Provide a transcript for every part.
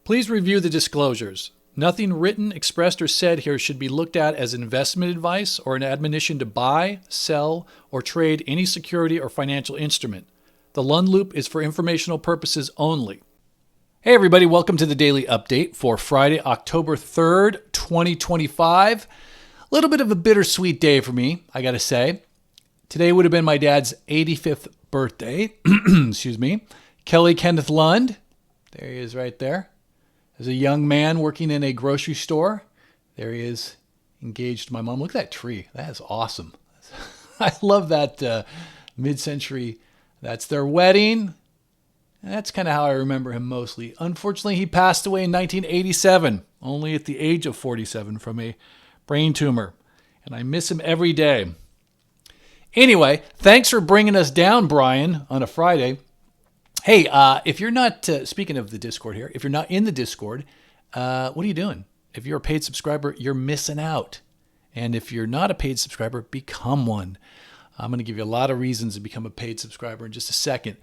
Please review the disclosures. Nothing written, expressed, or said here should be looked at as investment advice or an admonition to buy, sell, or trade any security or financial instrument. The Lund Loop is for informational purposes only. Hey everybody, welcome to the Daily Update for Friday, October 3rd, 2025. A little bit of a bittersweet day for me, I gotta say. Today would have been my dad's 85th birthday. Excuse me. Kelly Kenneth Lund. There he is right there. As a young man working in a grocery store. There he is, engaged to my mom. Look at that tree. That is awesome. I love that mid-century. That's their wedding. That's kind of how I remember him mostly. Unfortunately, he passed away in 1987, only at the age of 47 from a brain tumor. And I miss him every day. Anyway, thanks for bringing us down, Brian, on a Friday. Hey, if you're not, speaking of the Discord here, if you're not in the Discord, what are you doing? If you're a paid subscriber, you're missing out. And if you're not a paid subscriber, become one. I'm going to give you a lot of reasons to become a paid subscriber in just a second.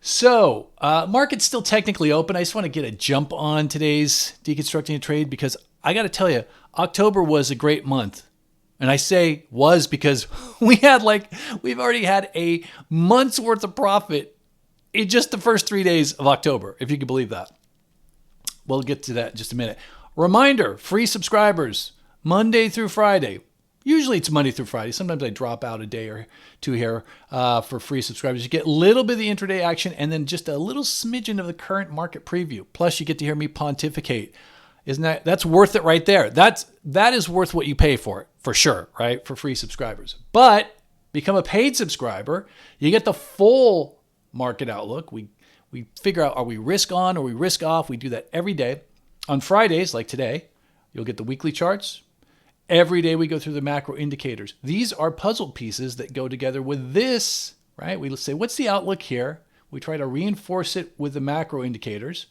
So, market's still technically open. I just want to get a jump on today's Deconstructing a Trade because I got to tell you, October was a great month. And I say was because we've already had a month's worth of profit in just the first 3 days of October, if you can believe that. We'll get to that in just a minute. Reminder, free subscribers, Monday through Friday. Usually it's Monday through Friday. Sometimes I drop out a day or two here for free subscribers. You get a little bit of the intraday action and then just a little smidgen of the current market preview. Plus you get to hear me pontificate. That's worth it right there. That is worth what you pay for it, for sure, right? For free subscribers. But become a paid subscriber, you get the full market outlook. We figure out, are we risk on or we risk off? We do that every day. On Fridays, like today, you'll get the weekly charts. Every day we go through the macro indicators. These are puzzle pieces that go together with this, right? We say, what's the outlook here? We try to reinforce it with the macro indicators.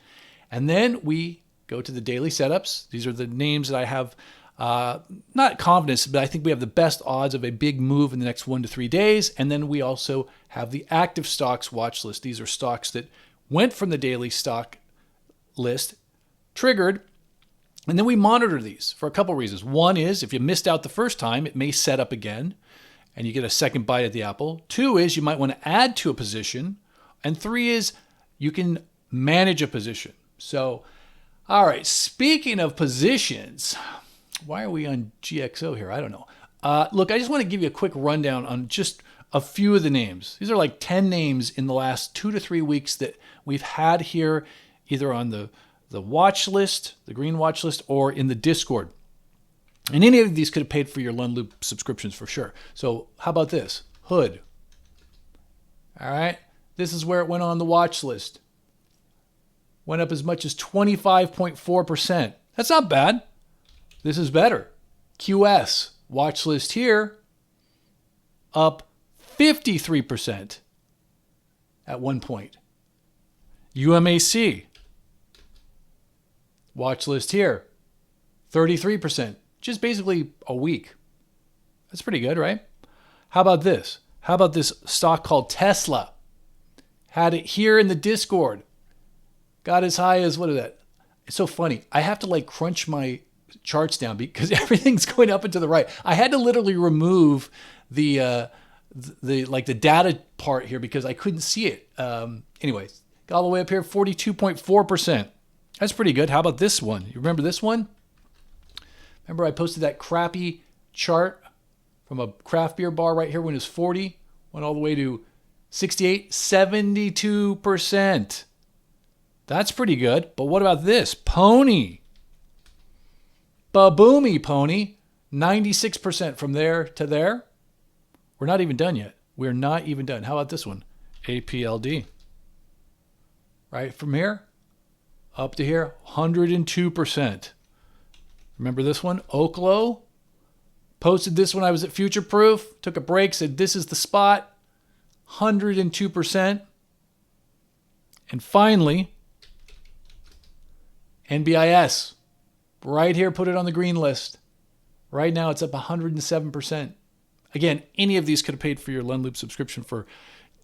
And then we go to the daily setups. These are the names that I have, not confidence, but I think we have the best odds of a big move in the next 1 to 3 days. And then we also have the active stocks watch list. These are stocks that went from the daily stock list, triggered, and then we monitor these for a couple reasons. One is if you missed out the first time, it may set up again and you get a second bite at the apple. 2 is you might want to add to a position. And 3 is you can manage a position. So, all right, speaking of positions, why are we on GXO here? I don't know. Look, I just want to give you a quick rundown on just a few of the names. These are like 10 names in the last 2 to 3 weeks that we've had here, either on the watch list, the green watch list, or in the Discord. And any of these could have paid for your Lund Loop subscriptions for sure. So how about this? Hood. All right. This is where it went on the watch list. Went up as much as 25.4%. That's not bad. This is better. QS, watch list here, up 53% at one point. UMAC, watch list here, 33%, just basically a week. That's pretty good, right? How about this? How about this stock called Tesla? Had it here in the Discord. Got as high as, what is that? It's so funny. I have to crunch my charts down because everything's going up and to the right. I had to literally remove the data part here because I couldn't see it. Anyways, got all the way up here, 42.4%. That's pretty good. How about this one? You remember this one? Remember I posted that crappy chart from a craft beer bar right here when it was 40, went all the way to 68, 72%. That's pretty good. But what about this? Pony. Baboomy Pony. 96% from there to there. We're not even done yet. We're not even done. How about this one? APLD. Right from here up to here, 102%. Remember this one? Oklo. Posted this when I was at Future Proof. Took a break, said this is the spot. 102%. And finally, NBIS. Right here, put it on the green list. Right now, it's up 107%. Again, any of these could have paid for your Lund Loop subscription for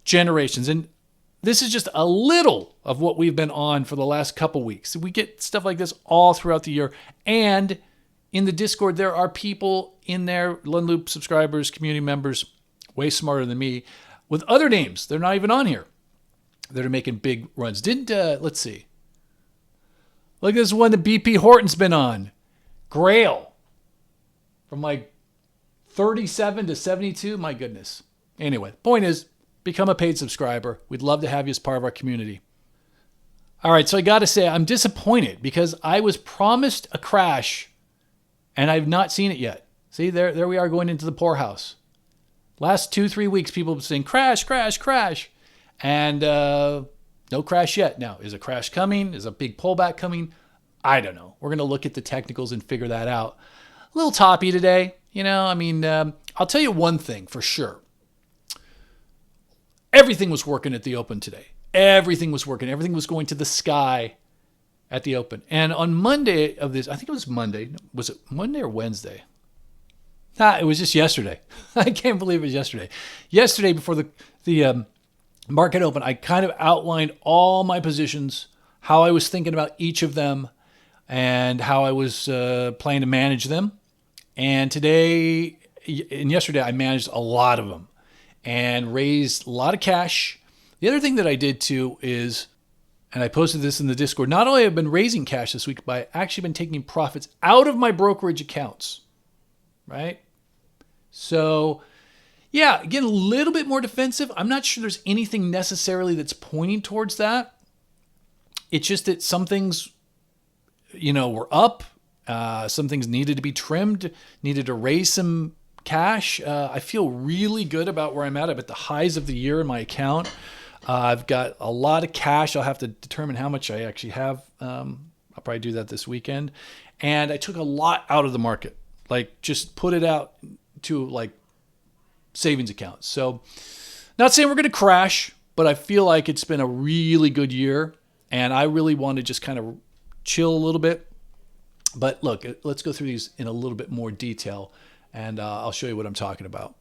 generations. And This is just a little of what we've been on for the last couple weeks. We get stuff like this all throughout the year. And in the Discord, there are people in there, Lund Loop subscribers, community members, way smarter than me, with other names. They're not even on here. That are making big runs. Let's see. Look at this one that BP Horton's been on. Grail. From like 37 to 72. My goodness. Anyway, point is, become a paid subscriber. We'd love to have you as part of our community. All right, so I got to say, I'm disappointed because I was promised a crash and I've not seen it yet. See, there we are going into the poorhouse. Last 2-3 weeks, people have been saying, crash, crash, crash. And no crash yet. Now, is a crash coming? Is a big pullback coming? I don't know. We're going to look at the technicals and figure that out. A little toppy today. I'll tell you one thing for sure. Everything was working at the Open today. Everything was working. Everything was going to the sky at the Open. And on Monday of this, I think it was Monday. Was it Monday or Wednesday? It was just yesterday. I can't believe it was yesterday. Yesterday before the market open, I kind of outlined all my positions, how I was thinking about each of them, and how I was planning to manage them. And today and yesterday, I managed a lot of them and raised a lot of cash. The other thing that I did too is, and I posted this in the Discord, not only have I been raising cash this week, but I actually been taking profits out of my brokerage accounts, right? So yeah, again, a little bit more defensive. I'm not sure there's anything necessarily that's pointing towards that. It's just that some things, were up. Some things needed to be trimmed, needed to raise some cash. I feel really good about where I'm at. I'm at the highs of the year in my account. I've got a lot of cash. I'll have to determine how much I actually have. I'll probably do that this weekend. And I took a lot out of the market, like just put it out to like savings accounts. So not saying we're going to crash, but I feel like it's been a really good year and I really want to just kind of chill a little bit. But look, let's go through these in a little bit more detail and I'll show you what I'm talking about.